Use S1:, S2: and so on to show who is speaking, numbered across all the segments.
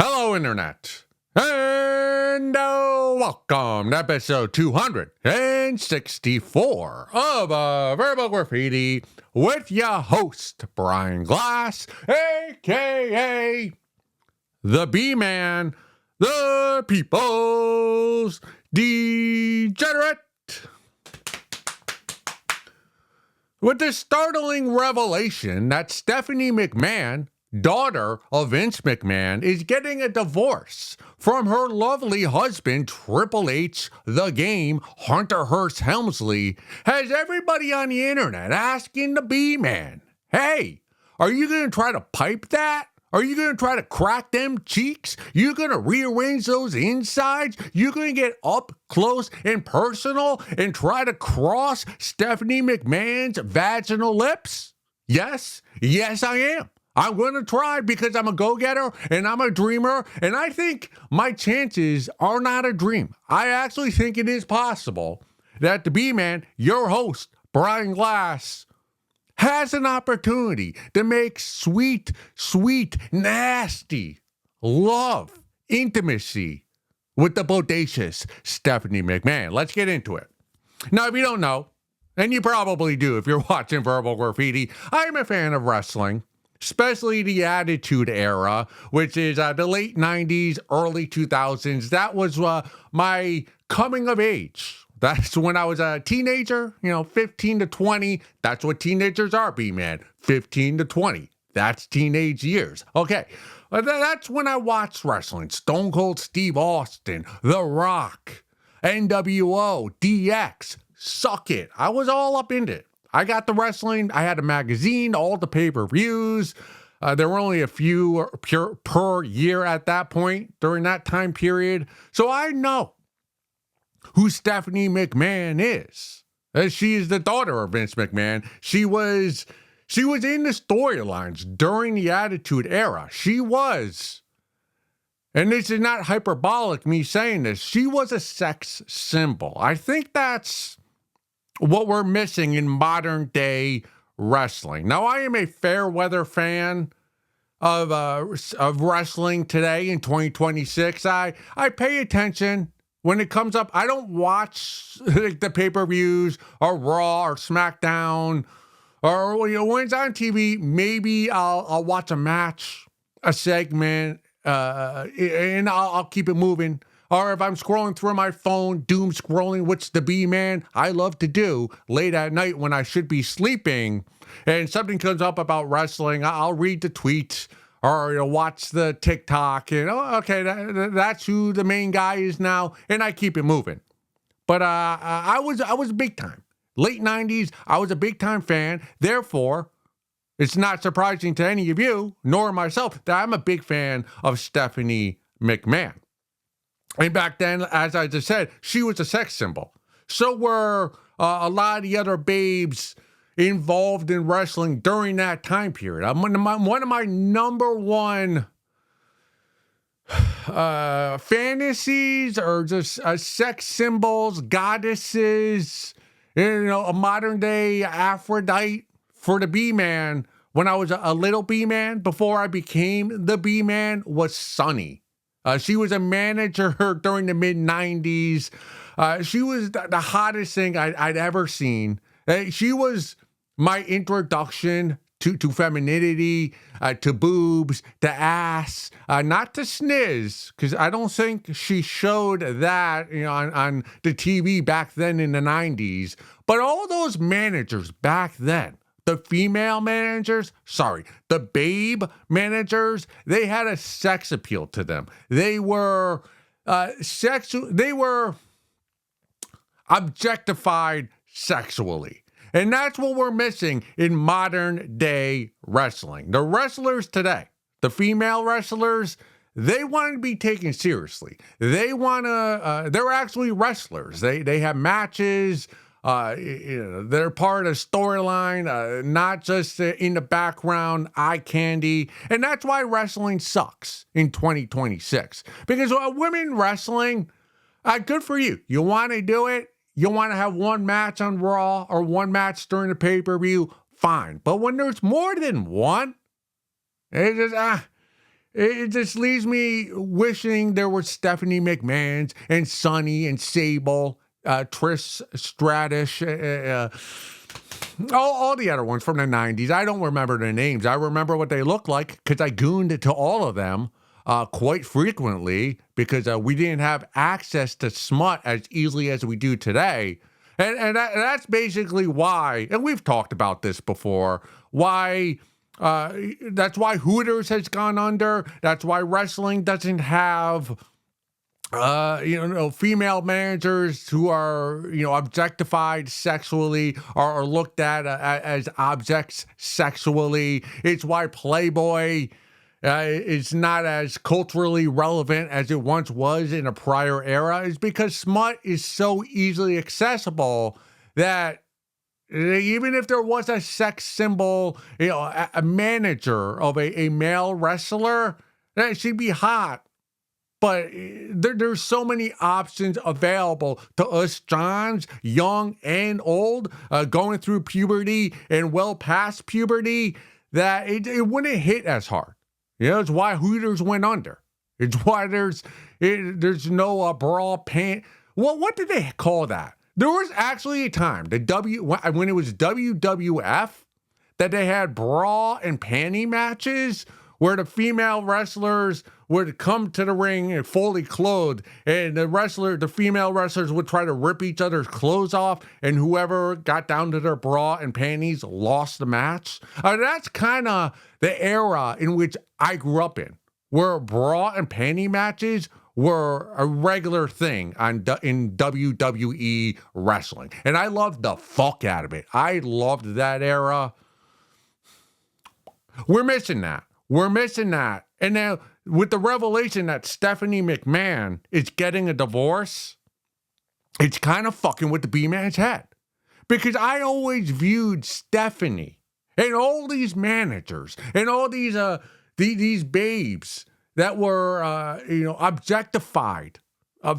S1: Hello, Internet, and welcome to episode 264 of Verbal Graffiti with your host, Brian Glass, a.k.a. the B-Man, the People's Degenerate. With the startling revelation that Stephanie McMahon, daughter of Vince McMahon, is getting a divorce from her lovely husband, Triple H, the Game, Hunter Hearst Helmsley, has everybody on the internet asking the B-Man, hey, are you going to try to pipe that? Are you going to try to crack them cheeks? You going to rearrange those insides? You going to get up close and personal and try to cross Stephanie McMahon's vaginal lips? Yes, I am. I'm going to try because I'm a go-getter and I'm a dreamer, and I think my chances are not a dream. I actually think it is possible that the B-Man, your host, Brian Glass, has an opportunity to make sweet, nasty love, intimacy with the bodacious Stephanie McMahon. Let's get into it. Now, if you don't know, and you probably do if you're watching Verbal Graffiti, I'm a fan of wrestling, especially the Attitude Era, which is the late 90s, early 2000s. That was my coming of age. That's when I was a teenager, 15 to 20. That's what teenagers are, B-Man, 15 to 20. That's teenage years. Okay, that's when I watched wrestling. Stone Cold Steve Austin, The Rock, NWO, DX, Suck It. I was all up into it. I got the wrestling. I had a magazine, all the pay-per-views. There were only a few per year at that point during that time period. So I know who Stephanie McMahon is. She is the daughter of Vince McMahon. She was in the storylines during the Attitude Era. She was, and this is not hyperbolic me saying this, she was a sex symbol. I think that's what we're missing in modern day wrestling. Now, I am a fair weather fan of wrestling today in 2026. I pay attention when it comes up. I don't watch the pay-per-views or Raw or SmackDown or when it's on TV. Maybe I'll watch a match, a segment, and I'll keep it moving. Or if I'm scrolling through my phone, doom scrolling, which the B-Man I love to do late at night when I should be sleeping, and something comes up about wrestling, I'll read the tweets or watch the TikTok, and okay, that's who the main guy is now, and I keep it moving. But I was big time. Late 90s, I was a big time fan. Therefore, it's not surprising to any of you, nor myself, that I'm a big fan of Stephanie McMahon. And back then, as I just said, she was a sex symbol. So were a lot of the other babes involved in wrestling during that time period. One of my number one fantasies or just sex symbols, goddesses, a modern day Aphrodite for the B-Man when I was a little B-Man before I became the B-Man was Sunny. She was a manager during the mid-90s. She was the hottest thing I'd ever seen. She was my introduction to femininity, to boobs, to ass, not to sniz, because I don't think she showed that on the TV back then in the 90s. But all those managers back then, the female managers, the babe managers, they had a sex appeal to them. They were they were objectified sexually. And that's what we're missing in modern day wrestling. The wrestlers today, the female wrestlers, they want to be taken seriously. They want to, they're actually wrestlers. They have matches. They're part of storyline, not just in the background, eye candy. And that's why wrestling sucks in 2026. Because women wrestling, good for you. You want to do it. You want to have one match on Raw or one match during the pay-per-view, fine. But when there's more than one, it's just, It just leaves me wishing there were Stephanie McMahons and Sunny and Sable, Trish Stratus, all the other ones from the 90s. I don't remember their names. I remember what they looked like because I gooned to all of them quite frequently because we didn't have access to smut as easily as we do today. And that's basically why, and we've talked about this before, why that's why Hooters has gone under. That's why wrestling doesn't have female managers who are, objectified sexually or are looked at as objects sexually. It's why Playboy is not as culturally relevant as it once was in a prior era. Is because smut is so easily accessible that even if there was a sex symbol, a manager of a male wrestler, that she'd be hot. But there's so many options available to us Johns, young and old, going through puberty and well past puberty, that it wouldn't hit as hard. It's why Hooters went under. It's why there's no bra pant. What did they call that? There was actually a time, when it was WWF, that they had bra and panty matches where the female wrestlers would come to the ring fully clothed, and the female wrestlers would try to rip each other's clothes off, and whoever got down to their bra and panties lost the match. That's kind of the era in which I grew up in, where bra and panty matches were a regular thing in WWE wrestling. And I loved the fuck out of it. I loved that era. We're missing that. And now, with the revelation that Stephanie McMahon is getting a divorce, it's kind of fucking with the B-man's head. Because I always viewed Stephanie and all these managers and all these babes that were, objectified,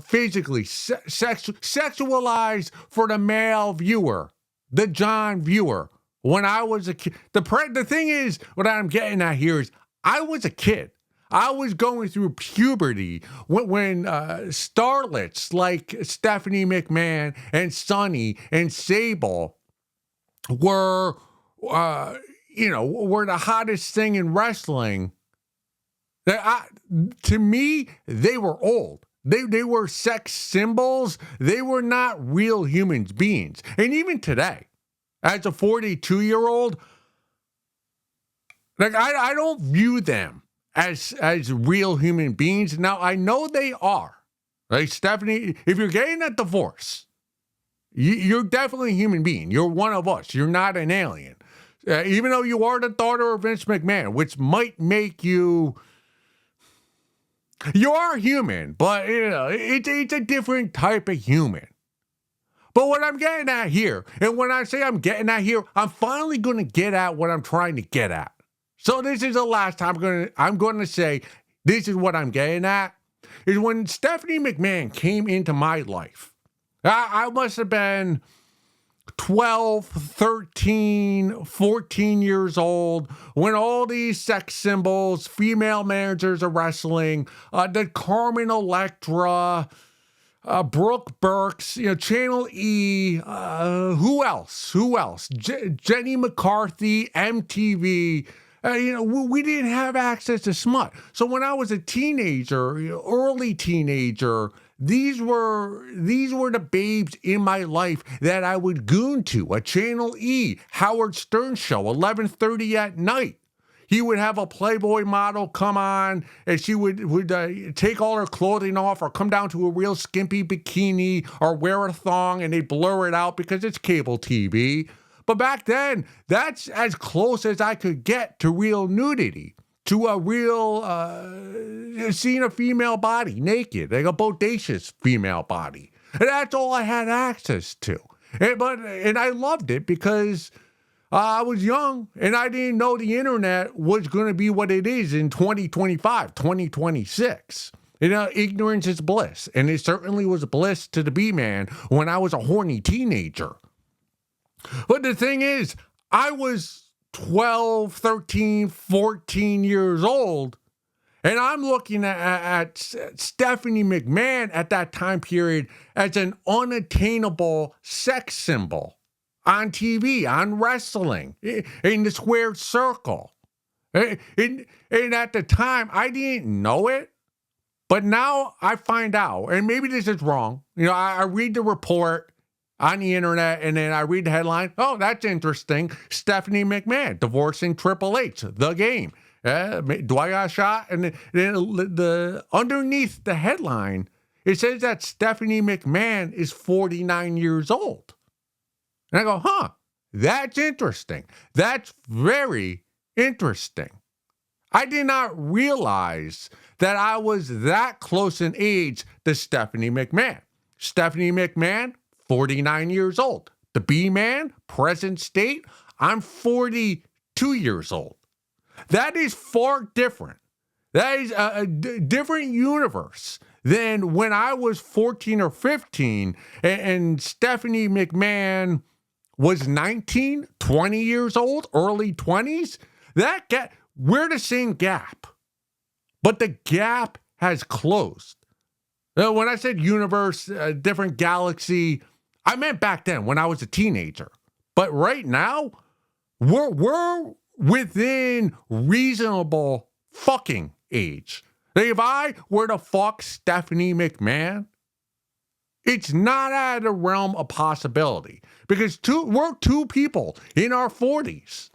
S1: physically, sexualized for the male viewer, the John viewer. When I was a kid, the thing is, what I'm getting at here is, I was a kid. I was going through puberty when starlets like Stephanie McMahon and Sunny and Sable were the hottest thing in wrestling. To me, they were old. They were sex symbols. They were not real human beings. And even today, as a 42-year-old, I don't view them as real human beings. Now, I know they are. Like Stephanie, if you're getting a divorce, you're definitely a human being. You're one of us. You're not an alien. Even though you are the daughter of Vince McMahon, which might make you... You are human, but it's a different type of human. But what I'm getting at here, and when I say I'm getting at here, I'm finally going to get at what I'm trying to get at. So this is the last time I'm going to say this is what I'm getting at, is when Stephanie McMahon came into my life. I must have been 12, 13, 14 years old when all these sex symbols, female managers of wrestling, the Carmen Electra, Brooke Burks, Channel E, who else? Jenny McCarthy, MTV. We didn't have access to smut. So when I was a teenager, early teenager, these were the babes in my life that I would goon to. A Channel E, Howard Stern show, 11:30 at night. He would have a Playboy model come on, and she would take all her clothing off or come down to a real skimpy bikini or wear a thong, and they blur it out because it's cable TV. But back then, that's as close as I could get to real nudity, to a real seeing a female body naked, like a bodacious female body. And that's all I had access to. And I loved it because I was young and I didn't know the internet was going to be what it is in 2025, 2026. Ignorance is bliss. And it certainly was bliss to the B-man when I was a horny teenager. But the thing is, I was 12, 13, 14 years old, And I'm looking at Stephanie McMahon at that time period as an unattainable sex symbol on TV, on wrestling, in the squared circle. And at the time, I didn't know it, but now I find out, and maybe this is wrong. I read the report on the internet, and then I read the headline. Oh, that's interesting. Stephanie McMahon divorcing Triple H, the game. Do I got a shot? And then the underneath the headline, it says that Stephanie McMahon is 49 years old. And I go, that's interesting. That's very interesting. I did not realize that I was that close in age to Stephanie McMahon. Stephanie McMahon, 49 years old. The B-Man, present state, I'm 42 years old. That is far different. That is a different universe than when I was 14 or 15 and Stephanie McMahon was 19, 20 years old, early 20s. We're the same gap, but the gap has closed. When I said universe, different galaxy, I meant back then when I was a teenager. But right now, we're within reasonable fucking age. If I were to fuck Stephanie McMahon, it's not out of the realm of possibility because we're two people in our 40s.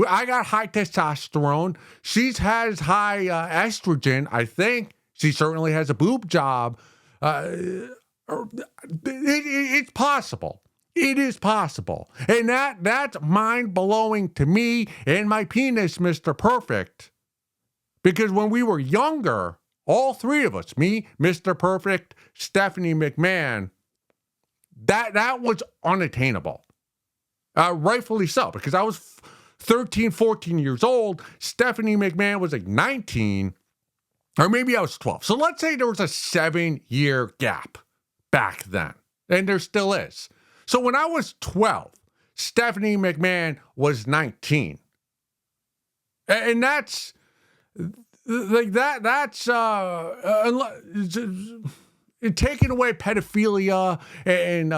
S1: I got high testosterone. She has high estrogen, I think. She certainly has a boob job. It's possible. It is possible. And that's mind-blowing to me and my penis, Mr. Perfect. Because when we were younger, all three of us, me, Mr. Perfect, Stephanie McMahon, that was unattainable. Rightfully so, because I was 13, 14 years old. Stephanie McMahon was like 19, or maybe I was 12. So let's say there was a 7-year gap back then, and there still is. So when I was 12, Stephanie McMahon was 19. And that's like that's taking away pedophilia and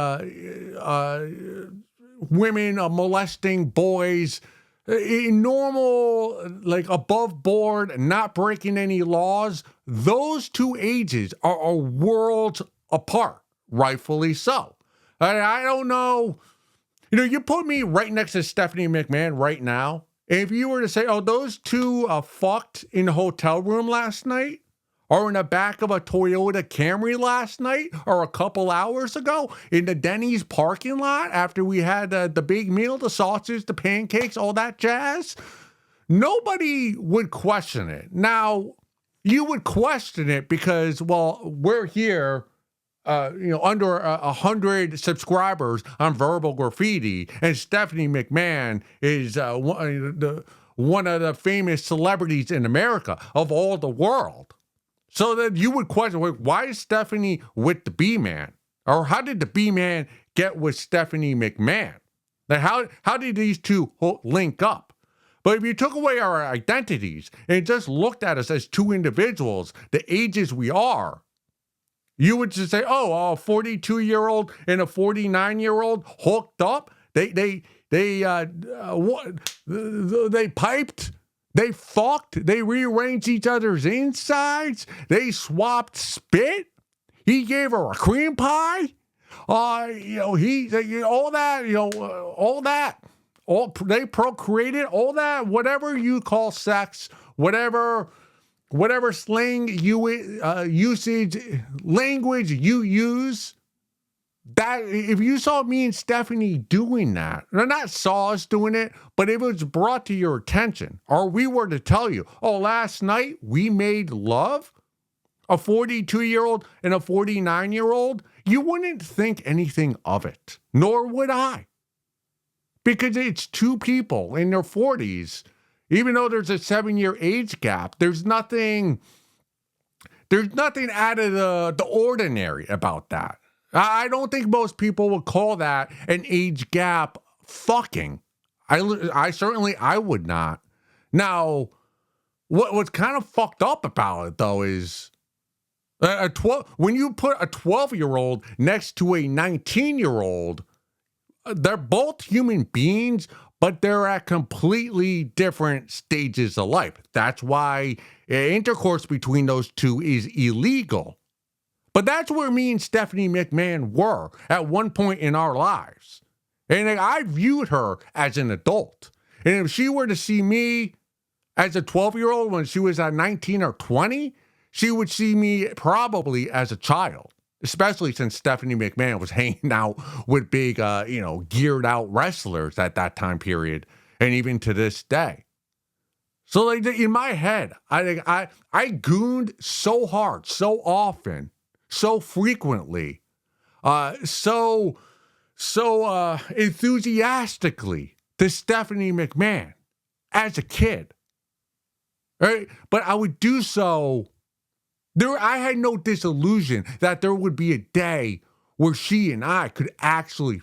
S1: women molesting boys, normal, like above board, not breaking any laws. Those two ages are worlds apart, rightfully so. I don't know. You put me right next to Stephanie McMahon right now. If you were to say, oh, those two fucked in the hotel room last night, or in the back of a Toyota Camry last night, or a couple hours ago, in the Denny's parking lot after we had the big meal, the sausage, the pancakes, all that jazz, nobody would question it. Now, you would question it because, well, we're here under 100 subscribers on Verbal Graffiti, and Stephanie McMahon is one of the famous celebrities in America of all the world. So that you would question, why is Stephanie with the B-Man? Or how did the B-Man get with Stephanie McMahon? Like how did these two link up? But if you took away our identities and just looked at us as two individuals, the ages we are, you would just say, oh, a 42-year-old and a 49-year-old hooked up. They piped. They fucked. They rearranged each other's insides. They swapped spit. He gave her a cream pie. All they procreated. All that. Whatever you call sex. Whatever slang usage language you use, that if you saw me and Stephanie doing that, not saw us doing it, but if it was brought to your attention, or we were to tell you, oh, last night we made love, a 42-year-old and a 49-year-old, you wouldn't think anything of it, nor would I, because it's two people in their 40s. Even though there's a 7-year age gap, there's nothing out of the ordinary about that. I don't think most people would call that an age gap fucking. I certainly would not. Now, what's kind of fucked up about it though is when you put a 12-year-old next to a 19-year-old, they're both human beings, but they're at completely different stages of life. That's why intercourse between those two is illegal. But that's where me and Stephanie McMahon were at one point in our lives. And I viewed her as an adult. And if she were to see me as a 12-year-old when she was at 19 or 20, she would see me probably as a child, especially since Stephanie McMahon was hanging out with big, geared out wrestlers at that time period, and even to this day. So, like, in my head, I gooned so hard, so often, so frequently, so enthusiastically to Stephanie McMahon as a kid. Right? But I would do so. I had no disillusion that there would be a day where she and I could actually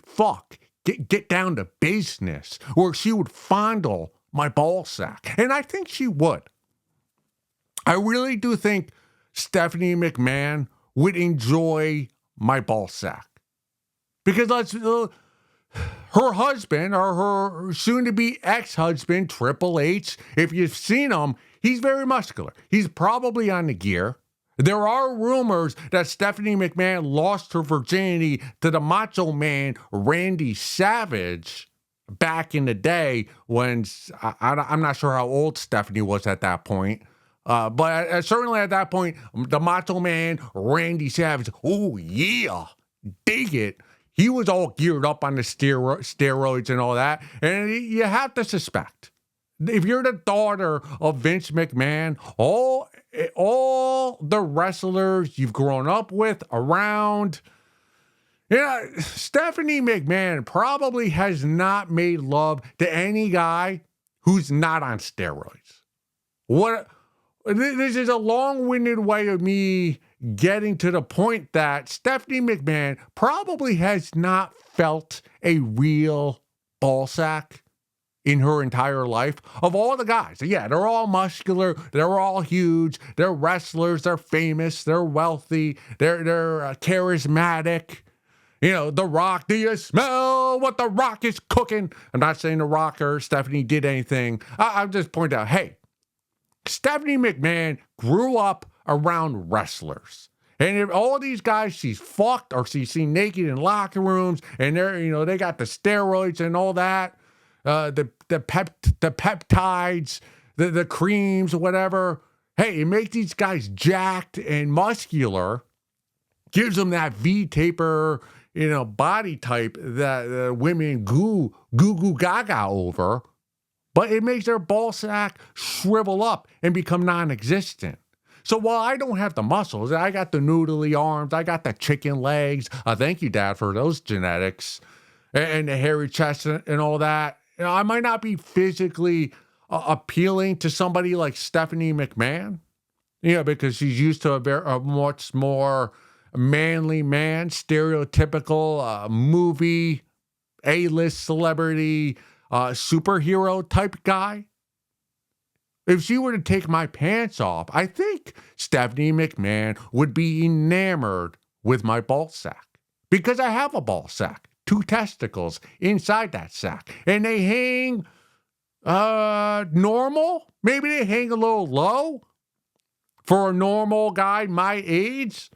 S1: get down to business, where she would fondle my ball sack. And I think she would. I really do think Stephanie McMahon would enjoy my ball sack. Because her husband, or her soon-to-be ex-husband, Triple H, if you've seen him, he's very muscular. He's probably on the gear. There are rumors that Stephanie McMahon lost her virginity to the Macho Man, Randy Savage, back in the day when, I'm not sure how old Stephanie was at that point. But certainly at that point, the Macho Man, Randy Savage, oh yeah, dig it. He was all geared up on the steroids and all that. And you have to suspect, if you're the daughter of Vince McMahon, all the wrestlers you've grown up with around, Stephanie McMahon probably has not made love to any guy who's not on steroids. This is a long-winded way of me getting to the point that Stephanie McMahon probably has not felt a real ballsack in her entire life. Of all the guys, yeah, they're all muscular, they're all huge, they're wrestlers, they're famous, they're wealthy, they're charismatic. The Rock, do you smell what the Rock is cooking? I'm not saying the Rock or Stephanie did anything. I'll just point out, hey, Stephanie McMahon grew up around wrestlers. And if all these guys she's fucked or she's seen naked in locker rooms, and they got the steroids and all that, the peptides, the creams, whatever. Hey, it makes these guys jacked and muscular, gives them that V-taper, body type that women goo gaga over. But it makes their ball sack shrivel up and become non-existent. So while I don't have the muscles, I got the noodly arms, I got the chicken legs. Thank you, Dad, for those genetics, and the hairy chest and all that. I might not be physically appealing to somebody like Stephanie McMahon, because she's used to a much more manly man, stereotypical movie, A-list celebrity, superhero type guy. If she were to take my pants off, I think Stephanie McMahon would be enamored with my ball sack, because I have a ball sack, 2 testicles inside that sack, and they hang normal. Maybe they hang a little low for a normal guy my age.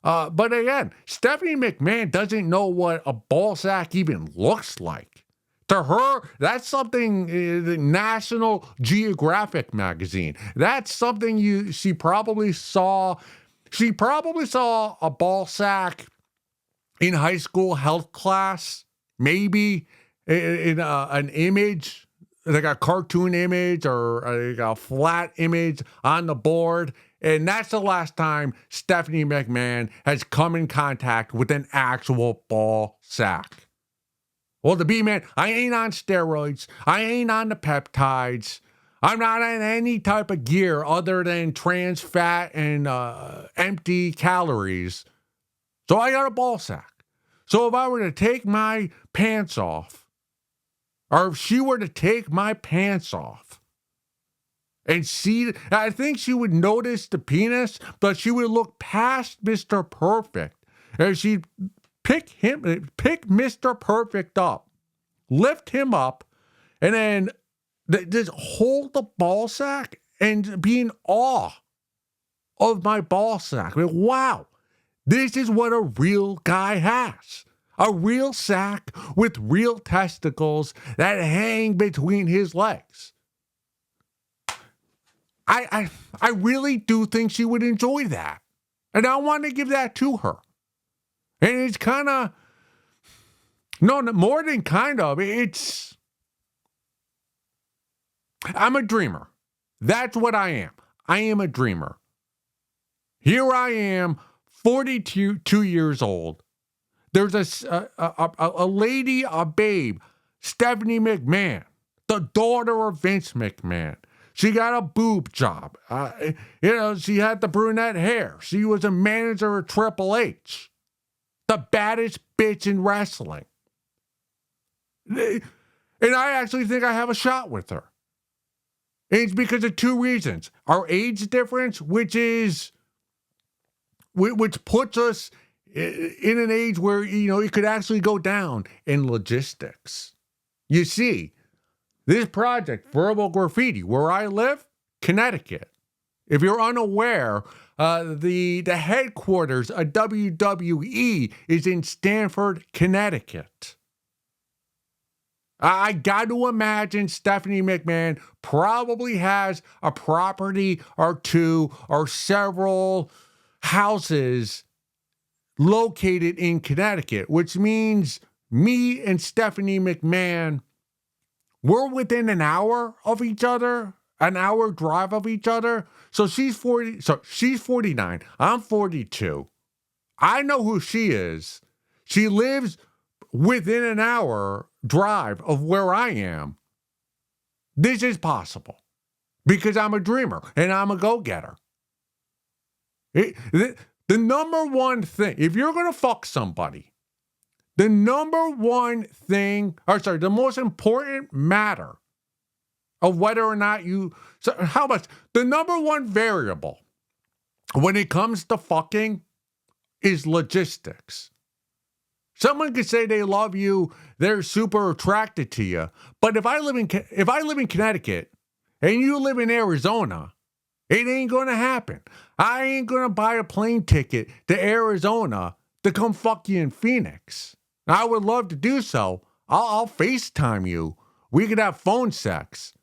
S1: But again, Stephanie McMahon doesn't know what a ball sack even looks like. To her, that's something, the National Geographic magazine. That's something she probably saw. She probably saw a ball sack in high school health class, maybe in an image, like a cartoon image or a flat image on the board. And that's the last time Stephanie McMahon has come in contact with an actual ball sack. Well, the B-man, I ain't on steroids. I ain't on the peptides. I'm not on any type of gear other than trans fat and empty calories. So I got a ball sack. So if I were to take my pants off, or if she were to take my pants off and see. I think she would notice the penis, but she would look past Mr. Perfect. And she'd pick Mr. Perfect up, lift him up, and then just hold the ball sack and be in awe of my ball sack. I mean, wow, this is what a real guy has. A real sack with real testicles that hang between his legs. I really do think she would enjoy that. And I want to give that to her. And it's kind of, no, more than kind of, I'm a dreamer. That's what I am. I am a dreamer. Here I am, 42 years old. There's a lady, a babe, Stephanie McMahon, the daughter of Vince McMahon. She got a boob job. She had the brunette hair. She was a manager at Triple H, the baddest bitch in wrestling. And I actually think I have a shot with her. And it's because of two reasons. Our age difference, which puts us in an age where, it could actually go down in logistics. You see, this project, Verbal Graffiti, where I live, Connecticut. If you're unaware, the headquarters of WWE is in Stamford, Connecticut. I got to imagine Stephanie McMahon probably has a property or two or several houses located in Connecticut, which means me and Stephanie McMahon, we're within an hour of each other, an hour drive of each other. So she's 49. I'm 42. I know who she is. She lives within an hour drive of where I am. This is possible because I'm a dreamer and I'm a go-getter. The number one thing, if you're going to fuck somebody, the most important matter of whether or not the number one variable when it comes to fucking is logistics. Someone could say they love you, they're super attracted to you, but if I live in Connecticut and you live in Arizona, it ain't going to happen. I ain't going to buy a plane ticket to Arizona to come fuck you in Phoenix. I would love to do so. I'll FaceTime you. We could have phone sex.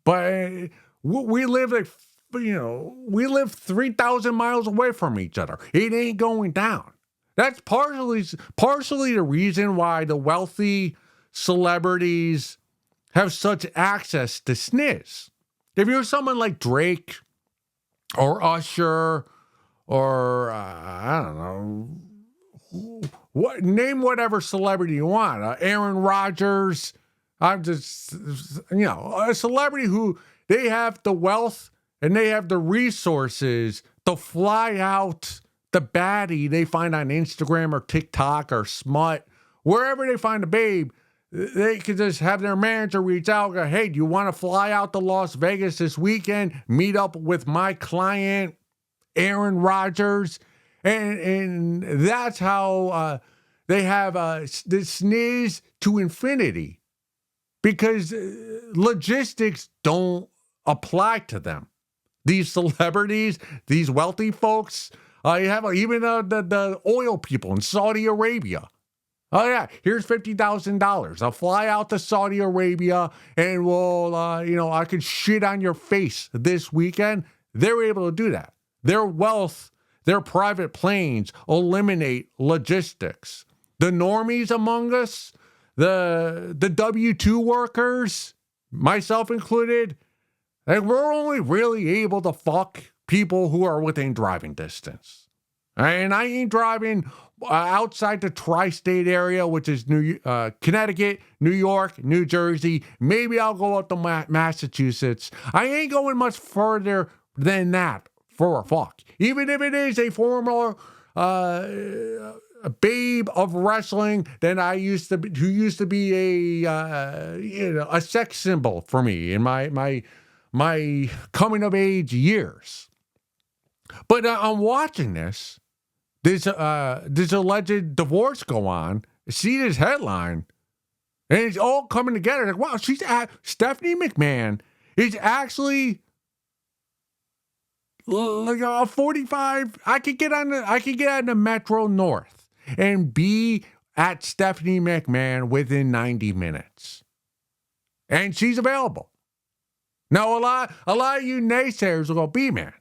S1: But we live 3,000 miles away from each other. It ain't going down. That's partially the reason why the wealthy celebrities have such access to sniz. If you're someone like Drake or Usher or I don't know, name whatever celebrity you want, Aaron Rodgers. I'm just, a celebrity who they have the wealth and they have the resources to fly out the baddie they find on Instagram or TikTok or Smut, wherever they find a babe. They could just have their manager reach out and go, hey, do you want to fly out to Las Vegas this weekend, meet up with my client, Aaron Rodgers? And that's how they have the sniz to infinity, because logistics don't apply to them. These celebrities, these wealthy folks, you have even the oil people in Saudi Arabia. Oh, yeah, here's $50,000. I'll fly out to Saudi Arabia and we'll, I could shit on your face this weekend. They're able to do that. Their wealth, their private planes eliminate logistics. The normies among us, the W-2 workers, myself included, like we're only really able to fuck people who are within driving distance. And I ain't driving outside the tri-state area, which is Connecticut, New York, New Jersey. Maybe I'll go up to Massachusetts. I ain't going much further than that for a fuck. Even if it is a former a babe of wrestling who used to be a sex symbol for me in my my coming of age years. But I'm watching this alleged divorce go on. See this headline, and it's all coming together. Like, wow, Stephanie McMahon is actually like a 45. I could get on the Metro North and be at Stephanie McMahon within 90 minutes, and she's available. Now, a lot of you naysayers will go, B-man,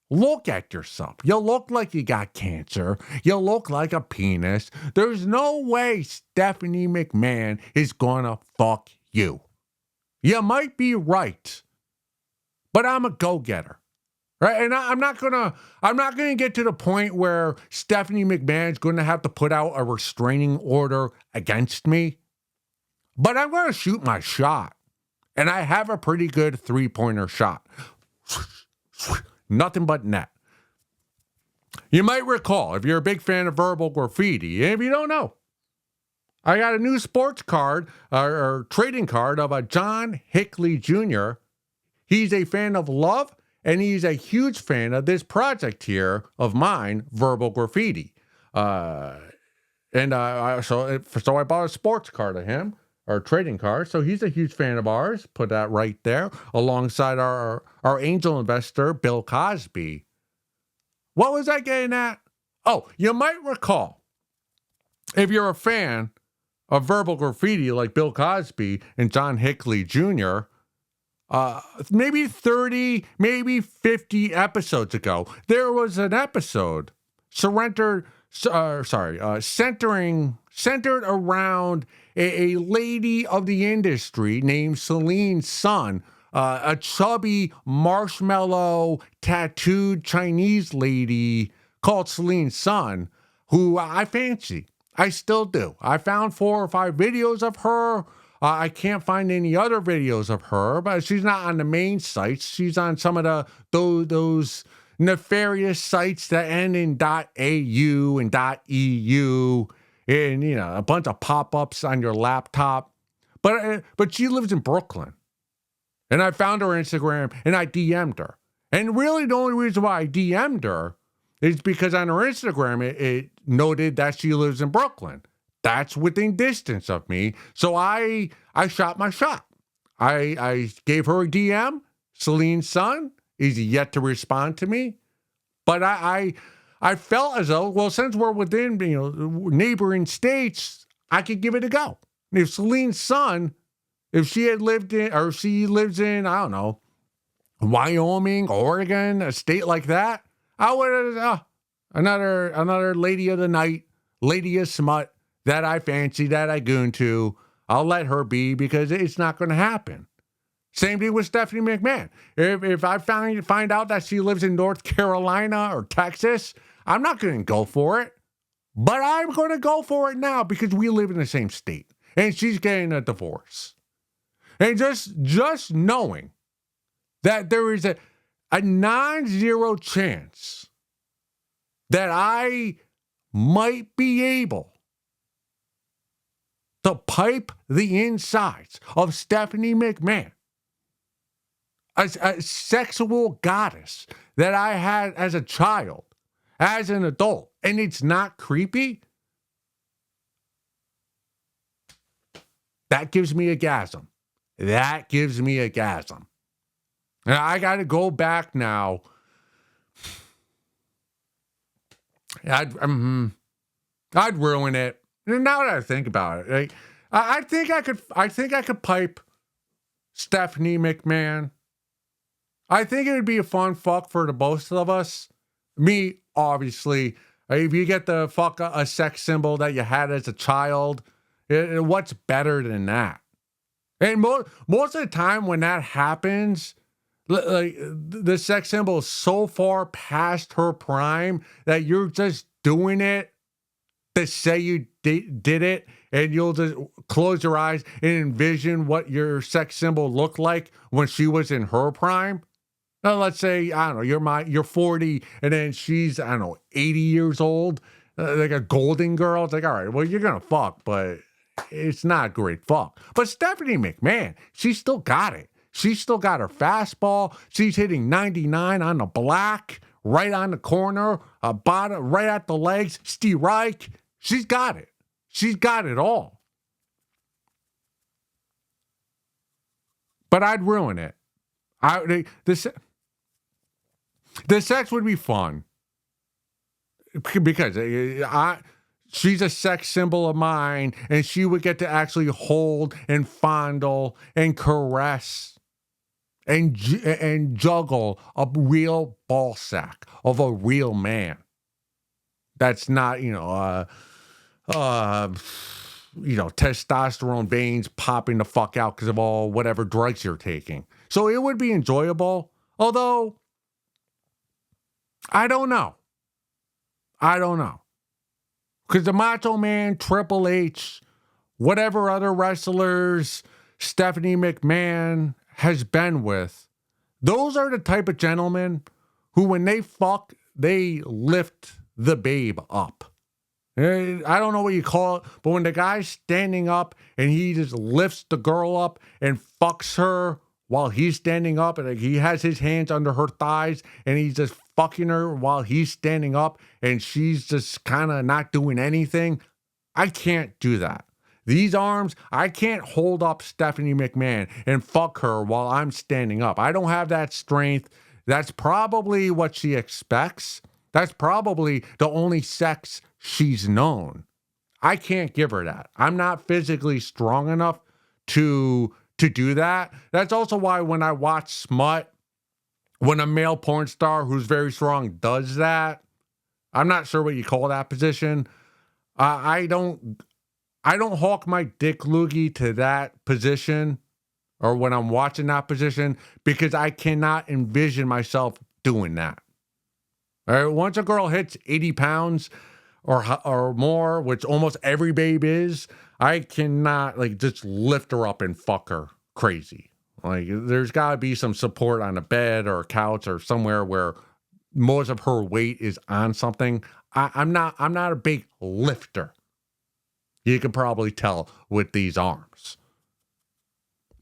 S1: look at yourself. You look like you got cancer. You look like a penis. There's no way Stephanie McMahon is gonna fuck you. You might be right, but I'm a go-getter. Right? And I'm not gonna get to the point where Stephanie McMahon's gonna have to put out a restraining order against me. But I'm gonna shoot my shot. And I have a pretty good 3-pointer shot. Nothing but net. You might recall, if you're a big fan of verbal graffiti, and if you don't know, I got a new sports card or trading card of a John Hickley Jr. He's a fan of love, and he's a huge fan of this project here of mine, verbal graffiti. So I bought a sports card of him, or trading card. So he's a huge fan of ours. Put that right there alongside our angel investor, Bill Cosby. What was I getting at? Oh, you might recall, if you're a fan of verbal graffiti like Bill Cosby and John Hickley Jr., maybe 30, maybe 50 episodes ago, there was an episode centered around a lady of the industry named Celine Sun, a chubby, marshmallow, tattooed Chinese lady called Celine Sun, who I fancy. I still do. I found 4 or 5 videos of her. I can't find any other videos of her, but she's not on the main sites. She's on some of those nefarious sites that end in .au and .eu, and a bunch of pop-ups on your laptop. But she lives in Brooklyn, and I found her Instagram and I DM'd her. And really, the only reason why I DM'd her is because on her Instagram it noted that she lives in Brooklyn. That's within distance of me, so I shot my shot. I gave her a DM. Celine Sun is yet to respond to me, but I felt as though, well, since we're within neighboring states, I could give it a go. If Celine Sun, if she had lived in, or she lives in, I don't know, Wyoming, Oregon, a state like that, I would have another lady of the night, lady of smut that I fancy, that I goon to. I'll let her be, because it's not going to happen. Same thing with Stephanie McMahon. If I find out that she lives in North Carolina or Texas, I'm not going to go for it. But I'm going to go for it now because we live in the same state. And she's getting a divorce. And just knowing that there is a non-zero chance that I might be able to pipe the insides of Stephanie McMahon, a sexual goddess that I had as a child, as an adult, and it's not creepy, that gives me a gasm. That gives me a gasm. And I got to go back now. I'd ruin it. Now that I think about it, I think I could pipe Stephanie McMahon. I think it would be a fun fuck for the both of us. Me, obviously. If you get to fuck a sex symbol that you had as a child, what's better than that? And most of the time when that happens, like, the sex symbol is so far past her prime that you're just doing it to say you did it, and you'll just close your eyes and envision what your sex symbol looked like when she was in her prime. Now, let's say, I don't know, you're 40, and then she's, I don't know, 80 years old, like a golden girl. It's like, all right, well, you're gonna fuck, but it's not a great fuck. But Stephanie McMahon, she still got it. She's still got her fastball. She's hitting 99 on the black, right on the corner, bottom, right at the legs, strike. She's got it. She's got it all. But I'd ruin it. The sex would be fun. Because she's a sex symbol of mine, and she would get to actually hold and fondle and caress and juggle a real ball sack of a real man. That's not, testosterone veins popping the fuck out because of all whatever drugs you're taking. So it would be enjoyable, although I don't know. Because the Macho Man, Triple H, whatever other wrestlers Stephanie McMahon has been with, those are the type of gentlemen who, when they fuck, they lift the babe up. I don't know what you call it, but when the guy's standing up and he just lifts the girl up and fucks her while he's standing up, and he has his hands under her thighs and he's just fucking her while he's standing up and she's just kind of not doing anything. I can't do that. These arms, I can't hold up Stephanie McMahon and fuck her while I'm standing up. I don't have that strength. That's probably what she expects. That's probably the only sex she's known. I can't give her that. I'm not physically strong enough to do that. That's also why when I watch smut, when a male porn star who's very strong does that, I'm not sure what you call that position. I don't hawk my dick loogie to that position, or when I'm watching that position, because I cannot envision myself doing that. All right, once a girl hits 80 pounds or more, which almost every babe is, I cannot just lift her up and fuck her crazy. There's got to be some support on a bed or a couch or somewhere where most of her weight is on something. I'm not a big lifter. You can probably tell with these arms.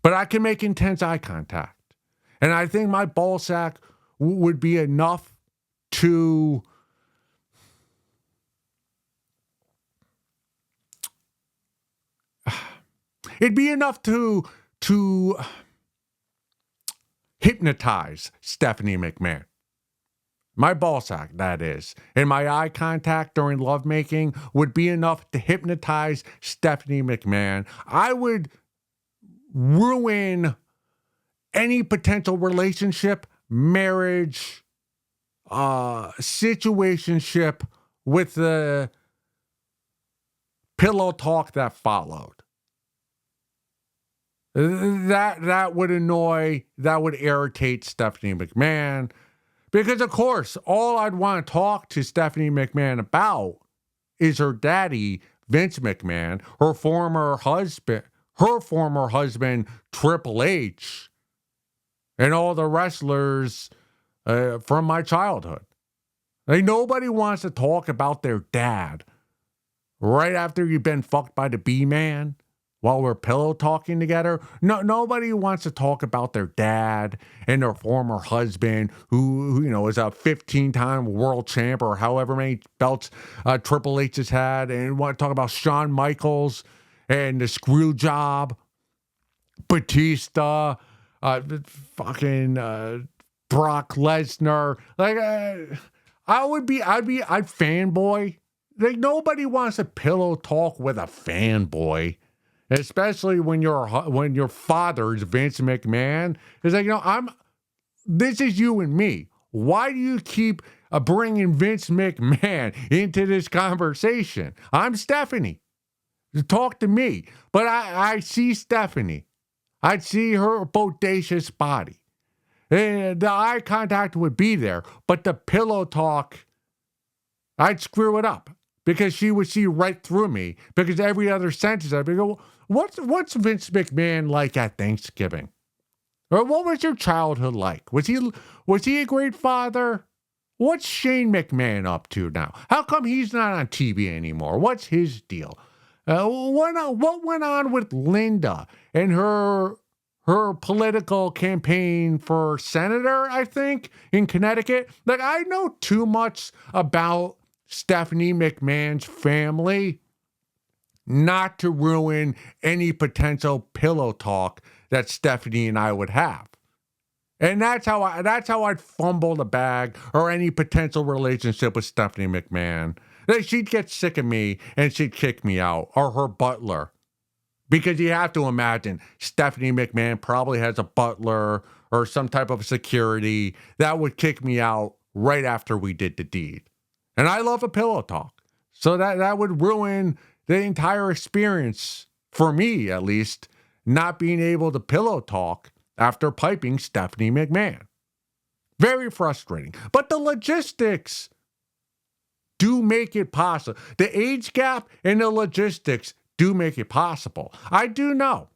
S1: But I can make intense eye contact. And I think my ball sack would be enough to it'd be enough to hypnotize Stephanie McMahon. My ball sack, that is. And my eye contact during lovemaking would be enough to hypnotize Stephanie McMahon. I would ruin any potential relationship, marriage, situationship with the pillow talk that followed. That would annoy, that would irritate Stephanie McMahon. Because, of course, all I'd want to talk to Stephanie McMahon about is her daddy, Vince McMahon, her former husband, Triple H, and all the wrestlers from my childhood. Nobody wants to talk about their dad right after you've been fucked by the B-man while we're pillow talking together. Nobody wants to talk about their dad and their former husband who is a 15-time world champ or however many belts Triple H has had, and want to talk about Shawn Michaels and the screw job, Batista, fucking Brock Lesnar. I'd fanboy. Nobody wants to pillow talk with a fanboy. Especially when your father's Vince McMahon. It's this is you and me. Why do you keep bringing Vince McMahon into this conversation? I'm Stephanie. Talk to me. But I see Stephanie. I'd see her bodacious body. And the eye contact would be there, but the pillow talk, I'd screw it up. Because she would see right through me. Because every other sentence I'd go, what's Vince McMahon like at Thanksgiving? Or what was your childhood like? Was he a great father? What's Shane McMahon up to now? How come he's not on TV anymore? What's his deal? What went on with Linda and her her political campaign for senator, I think, in Connecticut. Like, I know too much about Stephanie McMahon's family not to ruin any potential pillow talk that Stephanie and I would have. And that's how I'd fumble the bag or any potential relationship with Stephanie McMahon. Like, she'd get sick of me and she'd kick me out, or her butler. Because you have to imagine Stephanie McMahon probably has a butler or some type of security that would kick me out right after we did the deed. And I love a pillow talk. So that would ruin the entire experience, for me at least, not being able to pillow talk after piping Stephanie McMahon. Very frustrating. But the logistics do make it possible. The age gap and the logistics do make it possible. I do know.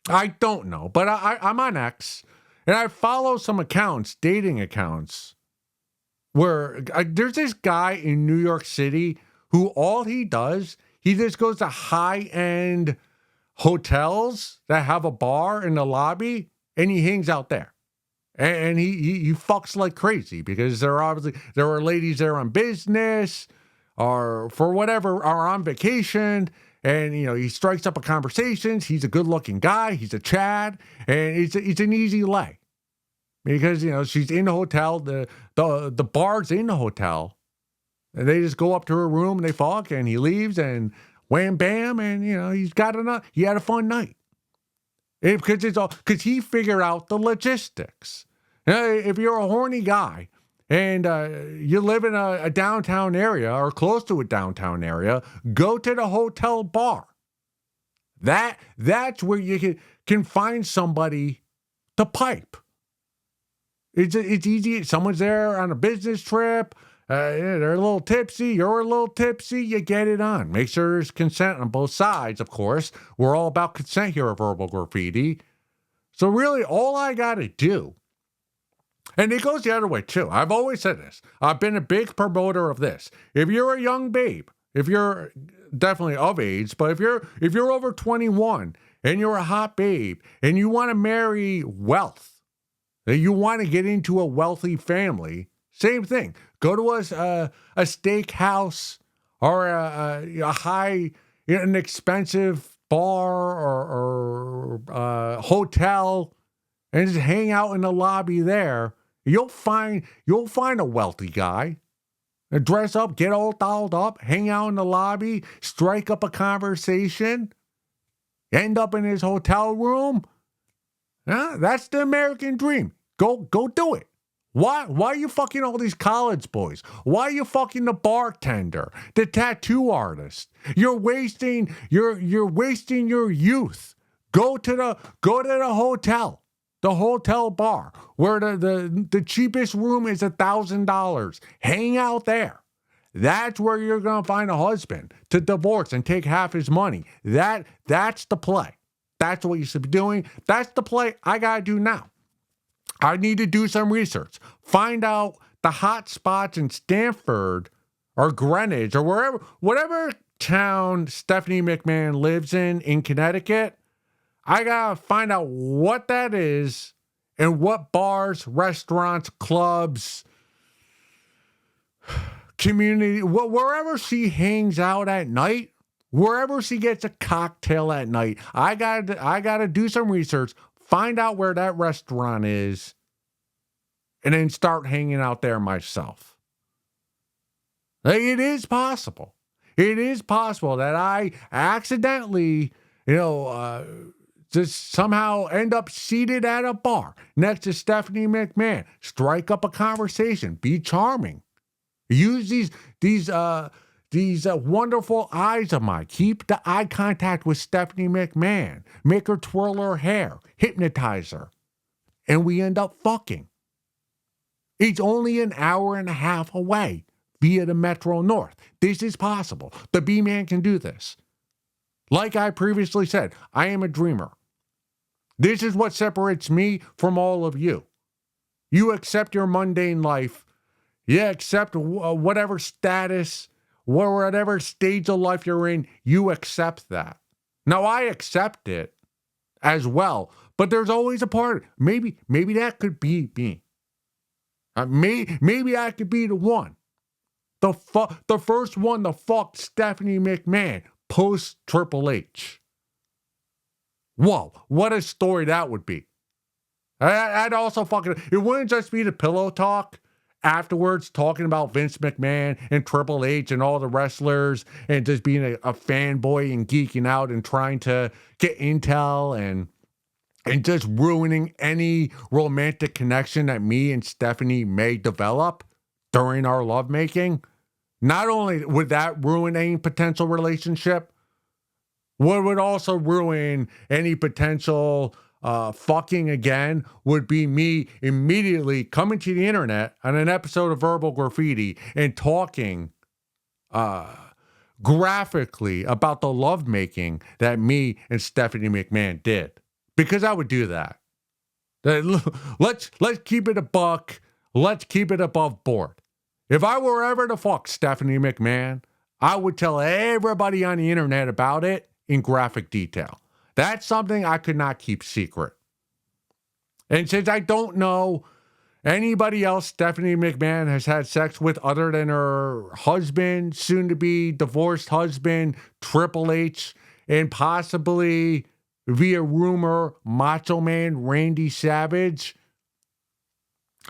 S1: I don't know, but I'm on X, and I follow some accounts, dating accounts, where there's this guy in New York City who all he does, he just goes to high-end hotels that have a bar in the lobby, and he hangs out there. And he fucks like crazy because there are ladies there on business or for whatever, are on vacation. And, he strikes up a conversation. He's a good-looking guy. He's a Chad. And it's an easy lay. Because, she's in the hotel. The bar's in the hotel. And they just go up to her room and they fuck. And he leaves and wham, bam. And, he had a fun night. Because he figured out the logistics. If you're a horny guy and you live in a downtown area or close to a downtown area, go to the hotel bar. That's where you can find somebody to pipe. It's easy. Someone's there on a business trip. They're a little tipsy. You're a little tipsy. You get it on. Make sure there's consent on both sides, of course. We're all about consent here at Verbal Graffiti. So really, all I got to do, and it goes the other way too. I've always said this. I've been a big promoter of this. If you're a young babe, if you're definitely of age, but if you're over 21 and you're a hot babe and you want to marry wealth, and you want to get into a wealthy family, same thing. Go to a steakhouse or a high, an expensive bar or hotel, and just hang out in the lobby there. You'll find a wealthy guy. Dress up, get all dolled up, hang out in the lobby, strike up a conversation, end up in his hotel room. That's the American dream. Go do it. Why are you fucking all these college boys? Why are you fucking the bartender, the tattoo artist? You're wasting your youth. Go to the hotel, the hotel bar, where the cheapest room is $1,000. Hang out there. That's where you're gonna find a husband to divorce and take half his money. That's the play. That's what you should be doing. That's the play I gotta do now. I need to do some research. Find out the hot spots in Stamford or Greenwich or whatever town Stephanie McMahon lives in Connecticut. I gotta find out what that is and what bars, restaurants, clubs, community, wherever she hangs out at night, wherever she gets a cocktail at night. I gotta do some research. Find out where that restaurant is, and then start hanging out there myself. It is possible. It is possible that I accidentally, just somehow end up seated at a bar next to Stephanie McMahon. Strike up a conversation. Be charming. Use these wonderful eyes of mine. Keep the eye contact with Stephanie McMahon. Make her twirl her hair. Hypnotize her. And we end up fucking. It's only an hour and a half away via the Metro North. This is possible. The B-Man can do this. Like I previously said, I am a dreamer. This is what separates me from all of you. You accept your mundane life. You accept whatever status, whatever stage of life you're in, you accept that. Now, I accept it as well, But there's always a part. Maybe that could be me. Maybe I could be the one. The first one to fuck Stephanie McMahon post Triple H. Whoa, what a story that would be. I'd also fucking, it wouldn't just be the pillow talk afterwards, talking about Vince McMahon and Triple H and all the wrestlers and just being a fanboy and geeking out and trying to get intel and just ruining any romantic connection that me and Stephanie may develop during our lovemaking. Not only would that ruin any potential relationship, what would also ruin any potential fucking again would be me immediately coming to the internet on an episode of Verbal Graffiti and talking graphically about the lovemaking that me and Stephanie McMahon did. Because I would do that. Let's keep it a buck. Let's keep it above board. If I were ever to fuck Stephanie McMahon, I would tell everybody on the internet about it in graphic detail. That's something I could not keep secret. And since I don't know anybody else Stephanie McMahon has had sex with other than her husband, soon-to-be divorced husband, Triple H, and possibly, via rumor, Macho Man Randy Savage,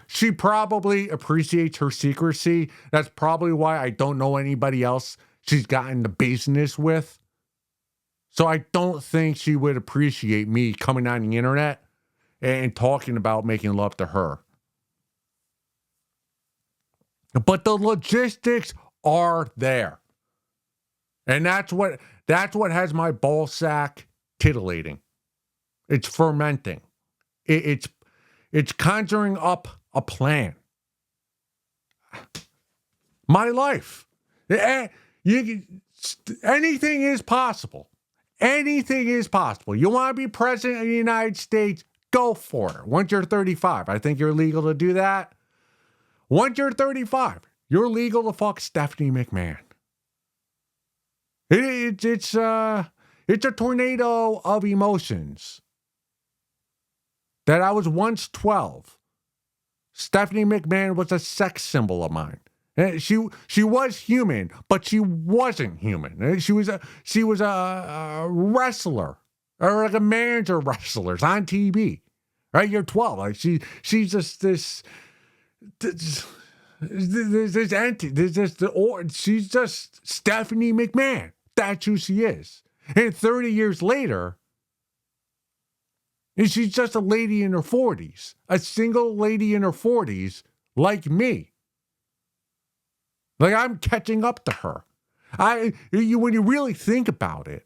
S1: she probably appreciates her secrecy. That's probably why I don't know anybody else she's gotten the business with. So I don't think she would appreciate me coming on the internet and talking about making love to her. But the logistics are there. And that's what has my ball sack titillating. It's fermenting. It's conjuring up a plan. My life. Anything is possible. Anything is possible. You want to be president of the United States? Go for it. Once you're 35, I think you're legal to do that. Once you're 35, you're legal to fuck Stephanie McMahon. It's a tornado of emotions. That I was once 12. Stephanie McMahon was a sex symbol of mine. She was human, but she wasn't human. She was a wrestler, or like a manager of wrestlers on TV. Right? You're 12. Like she's just this entity. She's just Stephanie McMahon. That's who she is. And 30 years later, and she's just a lady in her 40s, a single lady in her 40s, like me. Like I'm catching up to her. When you really think about it,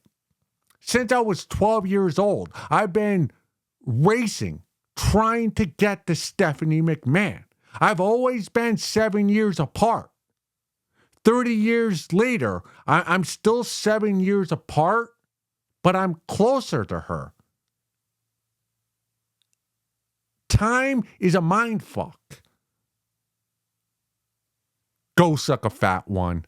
S1: since I was 12 years old, I've been racing, trying to get to Stephanie McMahon. I've always been 7 years apart. 30 years later, I'm still 7 years apart, but I'm closer to her. Time is a mind fuck. Go suck a fat one.